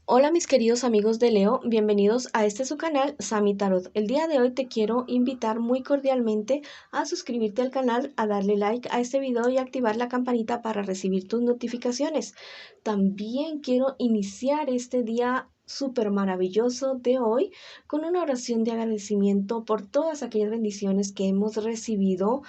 Hola mis queridos amigos de Leo, bienvenidos a este su canal Sami Tarot. El día de hoy te quiero invitar muy cordialmente a suscribirte al canal, a darle like a este video y activar la campanita para recibir tus notificaciones. También quiero iniciar este día súper maravilloso de hoy con una oración de agradecimiento por todas aquellas bendiciones que hemos recibido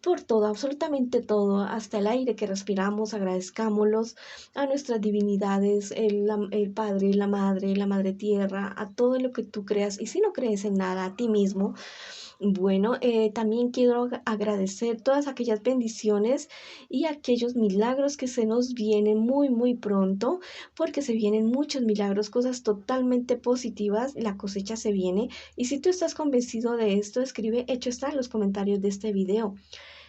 por todo, absolutamente todo, hasta el aire que respiramos, agradezcámoslos a nuestras divinidades, el Padre, la Madre Tierra, a todo lo que tú creas. Y si no crees en nada, a ti mismo, bueno, también quiero agradecer todas aquellas bendiciones y aquellos milagros que se nos vienen muy pronto, porque se vienen muchos milagros, cosas totalmente positivas, la cosecha se viene. Y si tú estás convencido de esto, escribe hecho está en los comentarios de este video.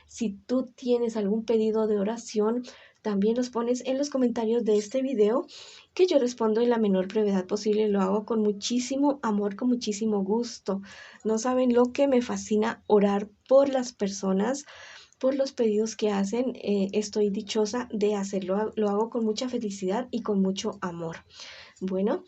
Si tú tienes algún pedido de oración, también los pones en los comentarios de este video, que yo respondo en la menor brevedad posible. Lo hago con muchísimo amor, con muchísimo gusto. No saben lo que me fascina orar por las personas, por los pedidos que hacen. Estoy dichosa de hacerlo. Lo hago con mucha felicidad y con mucho amor. Bueno,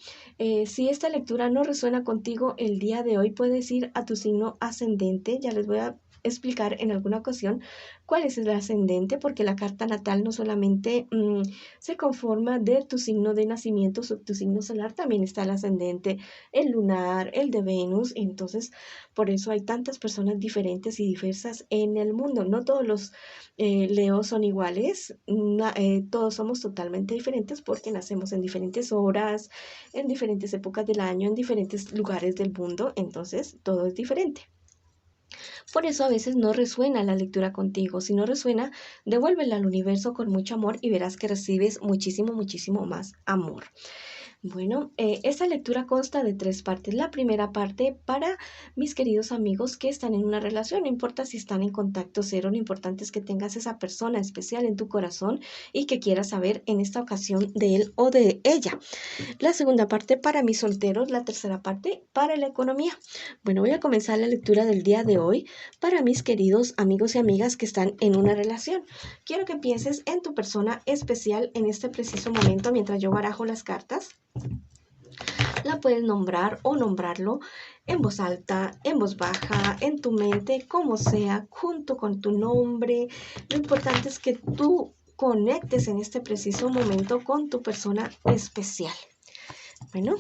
si esta lectura no resuena contigo el día de hoy, puedes ir a tu signo ascendente. Ya les voy a explicar en alguna ocasión cuál es el ascendente, porque la carta natal no solamente se conforma de tu signo de nacimiento, tu signo solar, también está el ascendente, el lunar, el de Venus. Entonces, por eso hay tantas personas diferentes y diversas en el mundo. No todos los Leos son iguales, todos somos totalmente diferentes porque nacemos en diferentes horas, en diferentes épocas del año, en diferentes lugares del mundo. Entonces todo es diferente. Por eso a veces no resuena la lectura contigo. Si no resuena, devuélvela al universo con mucho amor y verás que recibes muchísimo más amor. Bueno, esta lectura consta de 3 partes. La primera parte para mis queridos amigos que están en una relación. No importa si están en contacto cero, lo importante es que tengas esa persona especial en tu corazón y que quieras saber en esta ocasión de él o de ella. La segunda parte para mis solteros, la tercera parte para la economía. Bueno, voy a comenzar la lectura del día de hoy para mis queridos amigos y amigas que están en una relación. Quiero que pienses en tu persona especial en este preciso momento mientras yo barajo las cartas. La puedes nombrar o nombrarlo en voz alta, en voz baja, en tu mente, como sea, junto con tu nombre. Lo importante es que tú conectes en este preciso momento con tu persona especial. Bueno,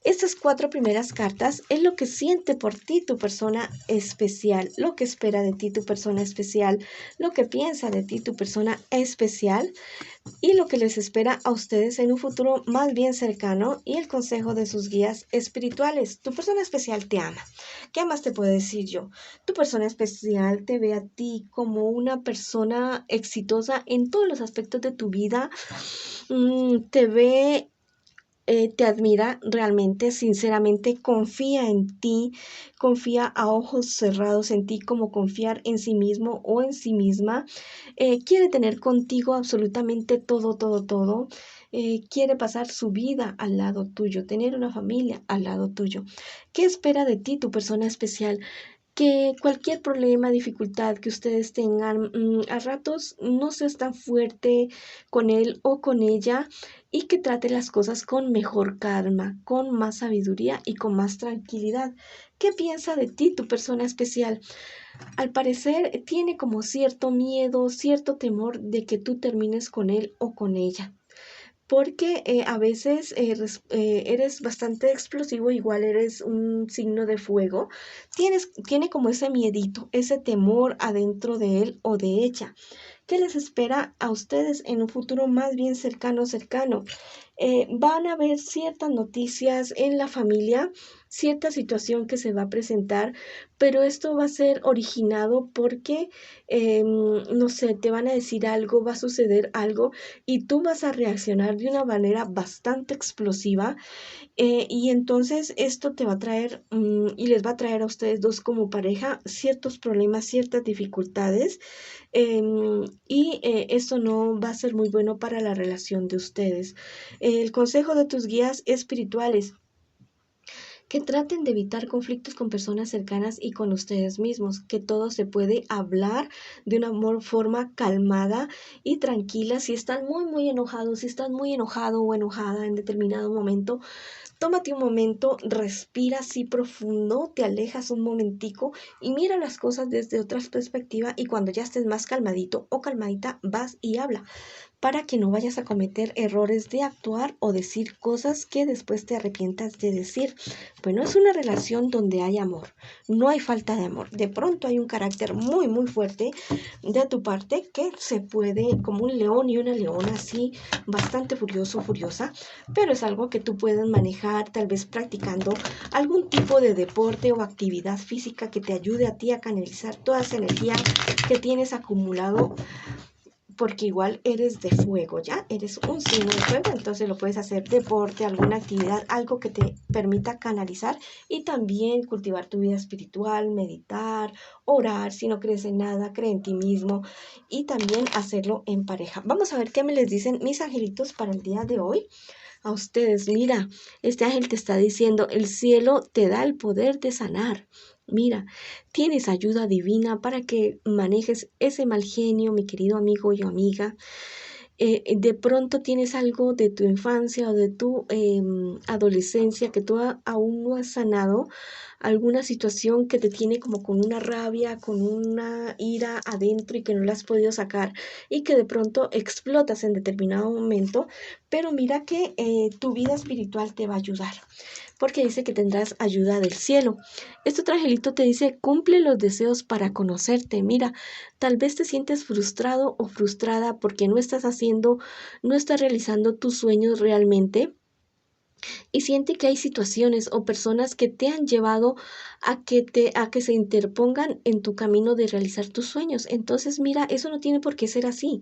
estas 4 primeras cartas es lo que siente por ti tu persona especial, lo que espera de ti tu persona especial, lo que piensa de ti tu persona especial y lo que les espera a ustedes en un futuro más bien cercano y el consejo de sus guías espirituales. Tu persona especial te ama. ¿Qué más te puedo decir yo? Tu persona especial te ve a ti como una persona exitosa en todos los aspectos de tu vida. Te ve, te admira realmente, sinceramente, confía en ti, confía a ojos cerrados en ti como confiar en sí mismo o en sí misma. Quiere tener contigo absolutamente todo. Quiere pasar su vida al lado tuyo, tener una familia al lado tuyo. ¿Qué espera de ti tu persona especial? Que cualquier problema, dificultad que ustedes tengan, a ratos no seas tan fuerte con él o con ella y que trate las cosas con mejor calma, con más sabiduría y con más tranquilidad. ¿Qué piensa de ti tu persona especial? Al parecer tiene como cierto miedo, cierto temor de que tú termines con él o con ella, porque a veces eres bastante explosivo, igual eres un signo de fuego. Tiene como ese miedito, ese temor adentro de él o de ella. ¿Qué les espera a ustedes en un futuro más bien cercano? Van a haber ciertas noticias en la familia, cierta situación que se va a presentar, pero esto va a ser originado porque, no sé, te van a decir algo, va a suceder algo y tú vas a reaccionar de una manera bastante explosiva. Y entonces esto te va a traer y les va a traer a ustedes dos como pareja ciertos problemas, ciertas dificultades, y esto no va a ser muy bueno para la relación de ustedes. El consejo de tus guías espirituales. que traten de evitar conflictos con personas cercanas y con ustedes mismos, que todo se puede hablar de una forma calmada y tranquila. Si están muy enojados, si están muy enojado o enojada en determinado momento, tómate un momento, respira así profundo, te alejas un momentico y mira las cosas desde otra perspectiva, y cuando ya estés más calmadito o calmadita, vas y habla, para que no vayas a cometer errores de actuar o decir cosas que después te arrepientas de decir. Bueno, es una relación donde hay amor, no hay falta de amor. De pronto hay un carácter muy fuerte de tu parte, que se puede, como un león y una leona, así, bastante furioso, furiosa, pero es algo que tú puedes manejar, tal vez practicando algún tipo de deporte o actividad física que te ayude a ti a canalizar toda esa energía que tienes acumulado, porque igual eres de fuego, ¿ya? Eres un signo de fuego, entonces lo puedes hacer deporte, alguna actividad, algo que te permita canalizar y también cultivar tu vida espiritual, meditar, orar. Si no crees en nada, cree en ti mismo, y también hacerlo en pareja. Vamos a ver qué me les dicen mis angelitos para el día de hoy. A ustedes, mira, este ángel te está diciendo: el cielo te da el poder de sanar. Mira, tienes ayuda divina para que manejes ese mal genio, mi querido amigo y amiga. De pronto tienes algo de tu infancia o de tu adolescencia que tú aún no has sanado, alguna situación que te tiene como con una rabia, con una ira adentro y que no la has podido sacar, y que de pronto explotas en determinado momento, pero mira que tu vida espiritual te va a ayudar, porque dice que tendrás ayuda del cielo. Este otro angelito te dice: cumple los deseos para conocerte. Mira, tal vez te sientes frustrado o frustrada porque no estás realizando tus sueños realmente, y siente que hay situaciones o personas que te han llevado a que se interpongan en tu camino de realizar tus sueños. Entonces, mira, eso no tiene por qué ser así.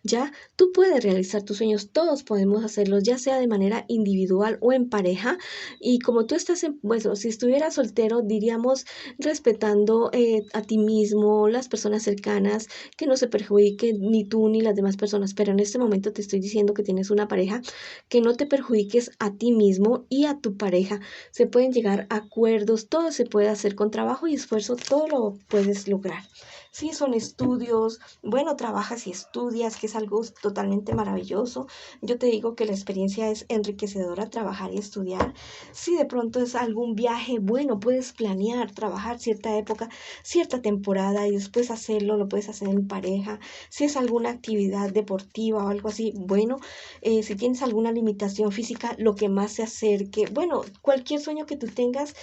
Ya, tú puedes realizar tus sueños, todos podemos hacerlos, ya sea de manera individual o en pareja. Y como tú estás bueno, si estuvieras soltero, diríamos respetando a ti mismo, las personas cercanas, que no se perjudiquen ni tú ni las demás personas. Pero en este momento te estoy diciendo que tienes una pareja, que no te perjudiques a ti mismo y a tu pareja. Se pueden llegar a acuerdos, todo se puede hacer con trabajo y esfuerzo, todo lo puedes lograr. Si son estudios, bueno, trabajas y estudias, que es algo totalmente maravilloso. Yo te digo que la experiencia es enriquecedora, trabajar y estudiar. Si de pronto es algún viaje, bueno, puedes planear, trabajar cierta época, cierta temporada y después hacerlo, lo puedes hacer en pareja. Si es alguna actividad deportiva o algo así, bueno, si tienes alguna limitación física, lo que más se acerque, bueno, cualquier sueño que tú tengas,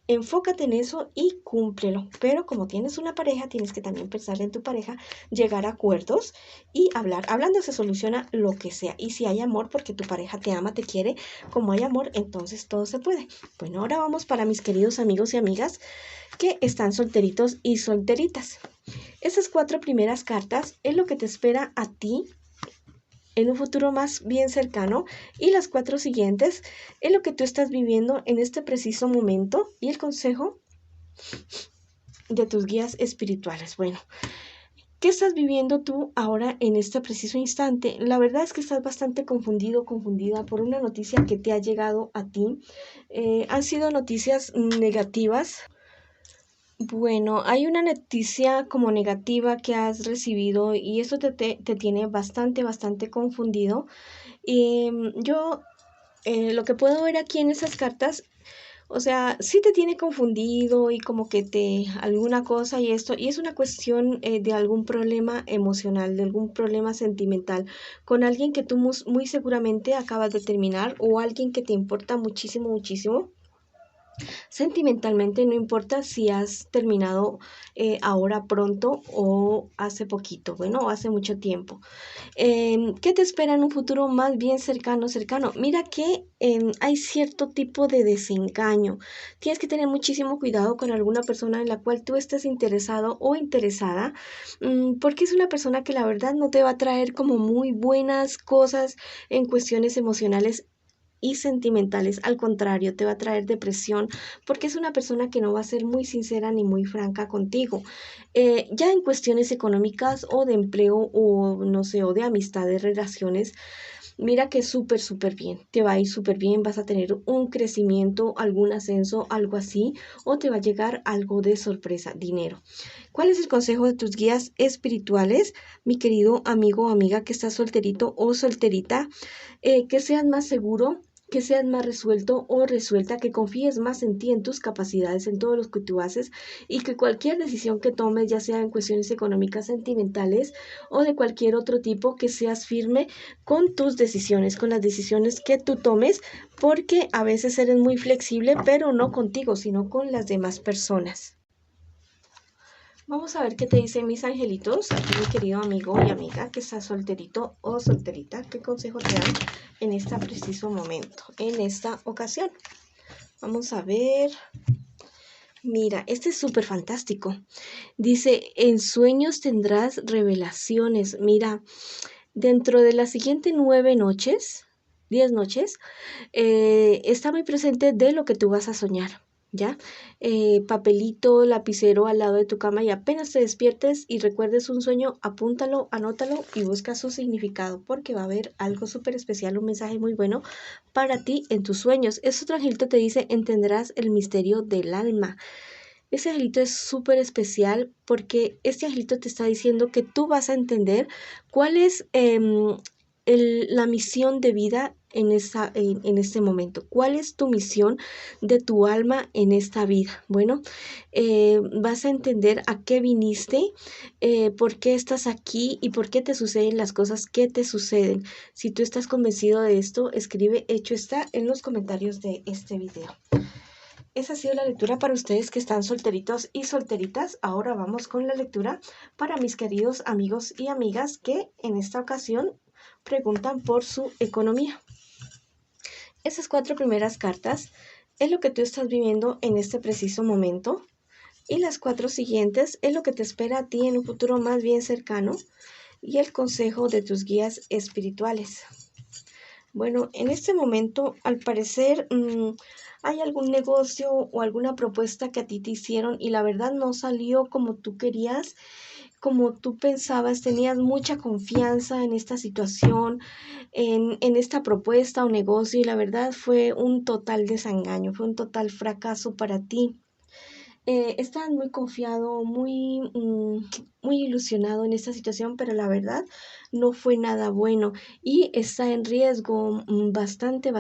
enfócate en eso y cúmplelo. Pero como tienes una pareja, tienes que también pensar en tu pareja, llegar a acuerdos y hablar. Hablando se soluciona lo que sea. Y si hay amor, porque tu pareja te ama, te quiere, como hay amor, entonces todo se puede. Bueno, ahora vamos para mis queridos amigos y amigas que están solteritos y solteritas. Esas 4 primeras cartas es lo que te espera a ti en un futuro más bien cercano, y las 4 siguientes es lo que tú estás viviendo en este preciso momento y el consejo de tus guías espirituales. Bueno, ¿qué estás viviendo tú ahora en este preciso instante? La verdad es que estás bastante confundido, confundida por una noticia que te ha llegado a ti. Han sido noticias negativas. Bueno, hay una noticia como negativa que has recibido y eso te tiene bastante confundido. Y yo lo que puedo ver aquí en esas cartas, o sea, sí te tiene confundido y como que alguna cosa y esto, y es una cuestión de algún problema emocional, de algún problema sentimental con alguien que tú muy seguramente acabas de terminar, o alguien que te importa muchísimo sentimentalmente. No importa si has terminado ahora pronto o hace poquito, bueno, o hace mucho tiempo. ¿Qué te espera en un futuro más bien cercano? Mira que hay cierto tipo de desengaño. Tienes que tener muchísimo cuidado con alguna persona en la cual tú estés interesado o interesada, porque es una persona que la verdad no te va a traer como muy buenas cosas en cuestiones emocionales y sentimentales. Al contrario, te va a traer depresión, porque es una persona que no va a ser muy sincera ni muy franca contigo. Ya en cuestiones económicas o de empleo o no sé, o de amistades, relaciones, mira que súper bien, te va a ir súper bien, vas a tener un crecimiento, algún ascenso, algo así, o te va a llegar algo de sorpresa, dinero. ¿Cuál es el consejo de tus guías espirituales, mi querido amigo o amiga que estás solterito o solterita? Que seas más seguro, que seas más resuelto o resuelta, que confíes más en ti, en tus capacidades, en todo lo que tú haces y que cualquier decisión que tomes, ya sea en cuestiones económicas, sentimentales o de cualquier otro tipo, que seas firme con tus decisiones, con las decisiones que tú tomes, porque a veces eres muy flexible, pero no contigo, sino con las demás personas. Vamos a ver qué te dicen mis angelitos, aquí mi querido amigo y amiga que está solterito o solterita, qué consejo te dan en este preciso momento, en esta ocasión. Vamos a ver. Mira, este es súper fantástico. Dice, en sueños tendrás revelaciones. Mira, dentro de las siguientes 9 noches, 10 noches, está muy presente de lo que tú vas a soñar, ¿ya? Papelito, lapicero al lado de tu cama y apenas te despiertes y recuerdes un sueño, apúntalo, anótalo y busca su significado porque va a haber algo súper especial, un mensaje muy bueno para ti en tus sueños. Ese otro angelito te dice, entenderás el misterio del alma. Ese angelito es súper especial porque este angelito te está diciendo que tú vas a entender cuál es la misión de vida en este momento. ¿Cuál es tu misión de tu alma en esta vida? Bueno, vas a entender a qué viniste, por qué estás aquí y por qué te suceden las cosas que te suceden. Si tú estás convencido de esto, escribe hecho está en los comentarios de este video. Esa ha sido la lectura para ustedes que están solteritos y solteritas. Ahora vamos con la lectura para mis queridos amigos y amigas que en esta ocasión preguntan por su economía. Esas 4 primeras cartas es lo que tú estás viviendo en este preciso momento y las 4 siguientes es lo que te espera a ti en un futuro más bien cercano y el consejo de tus guías espirituales. Bueno, en este momento, al parecer, hay algún negocio o alguna propuesta que a ti te hicieron y la verdad no salió como tú querías, como tú pensabas, tenías mucha confianza en esta situación, en esta propuesta o negocio y la verdad fue un total desengaño, fue un total fracaso para ti. Estás muy confiado, muy ilusionado en esta situación, pero la verdad no fue nada bueno y está en riesgo bastante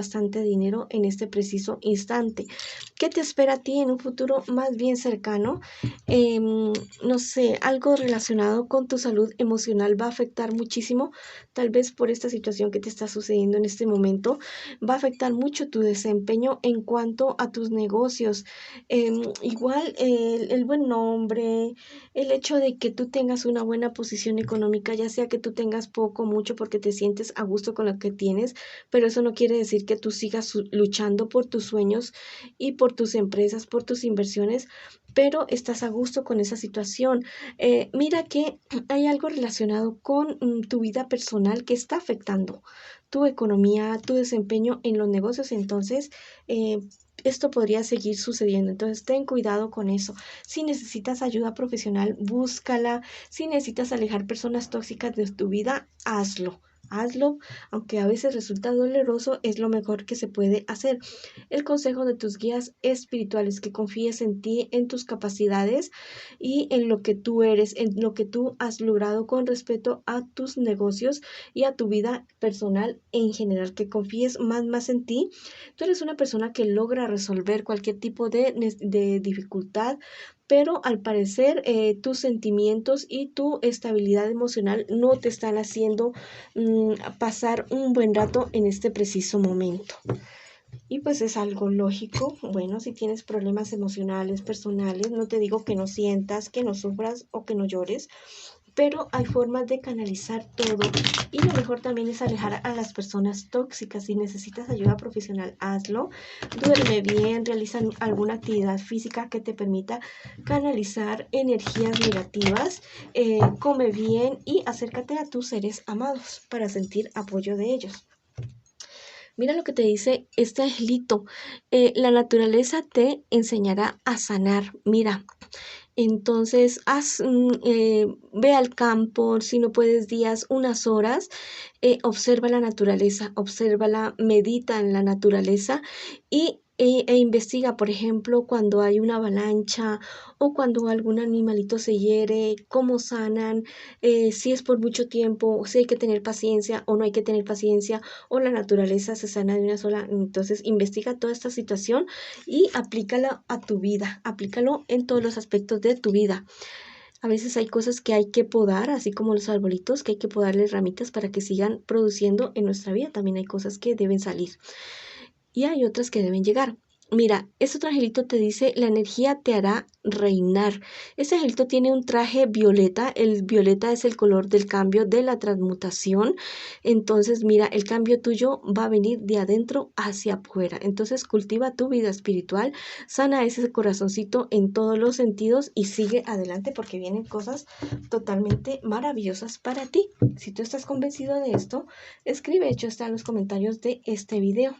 dinero en este preciso instante. ¿Qué te espera a ti en un futuro más bien cercano? No sé, algo relacionado con tu salud emocional va a afectar muchísimo, tal vez por esta situación que te está sucediendo en este momento, va a afectar mucho tu desempeño en cuanto a tus negocios. Igual el buen nombre, el hecho de que tú tengas una buena posición económica, ya sea que tú tengas poco o mucho porque te sientes a gusto con lo que tienes, pero eso no quiere decir que tú sigas luchando por tus sueños y por tus empresas, por tus inversiones, pero estás a gusto con esa situación. Mira que hay algo relacionado con tu vida personal que está afectando tu economía, tu desempeño en los negocios, entonces esto podría seguir sucediendo. Entonces, ten cuidado con eso. Si necesitas ayuda profesional, búscala. Si necesitas alejar personas tóxicas de tu vida, hazlo. Hazlo, aunque a veces resulta doloroso, es lo mejor que se puede hacer. El consejo de tus guías espirituales, que confíes en ti, en tus capacidades y en lo que tú eres, en lo que tú has logrado con respecto a tus negocios y a tu vida personal en general, que confíes más en ti. Tú eres una persona que logra resolver cualquier tipo de dificultad, pero al parecer tus sentimientos y tu estabilidad emocional no te están haciendo pasar un buen rato en este preciso momento. Y pues es algo lógico. Bueno, si tienes problemas emocionales, personales, no te digo que no sientas, que no sufras o que no llores, pero hay formas de canalizar todo y lo mejor también es alejar a las personas tóxicas. Si necesitas ayuda profesional, hazlo. Duerme bien, realiza alguna actividad física que te permita canalizar energías negativas, come bien y acércate a tus seres amados para sentir apoyo de ellos. Mira lo que te dice este angelito. La naturaleza te enseñará a sanar. Mira, Entonces, ve al campo, si no puedes días, unas horas, observa la naturaleza, obsérvala, medita en la naturaleza e investiga, por ejemplo, cuando hay una avalancha o cuando algún animalito se hiere, cómo sanan, si es por mucho tiempo, si hay que tener paciencia o no hay que tener paciencia, o la naturaleza se sana de una sola. Entonces, investiga toda esta situación y aplícala a tu vida, aplícalo en todos los aspectos de tu vida. A veces hay cosas que hay que podar, así como los arbolitos, que hay que podarles ramitas para que sigan produciendo en nuestra vida. También hay cosas que deben salir y hay otras que deben llegar. Mira, este otro angelito te dice, la energía te hará reinar. Este angelito tiene un traje violeta. El violeta es el color del cambio, de la transmutación. Entonces, mira, el cambio tuyo va a venir de adentro hacia afuera. Entonces, cultiva tu vida espiritual, sana ese corazoncito en todos los sentidos y sigue adelante porque vienen cosas totalmente maravillosas para ti. Si tú estás convencido de esto, escribe, hecho está en los comentarios de este video.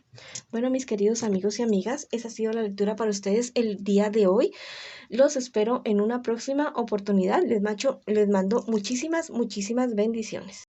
Bueno, mis queridos amigos y amigas, esa ha sido la lectura para ustedes el día de hoy. Los espero en una próxima oportunidad. Les mando muchísimas bendiciones.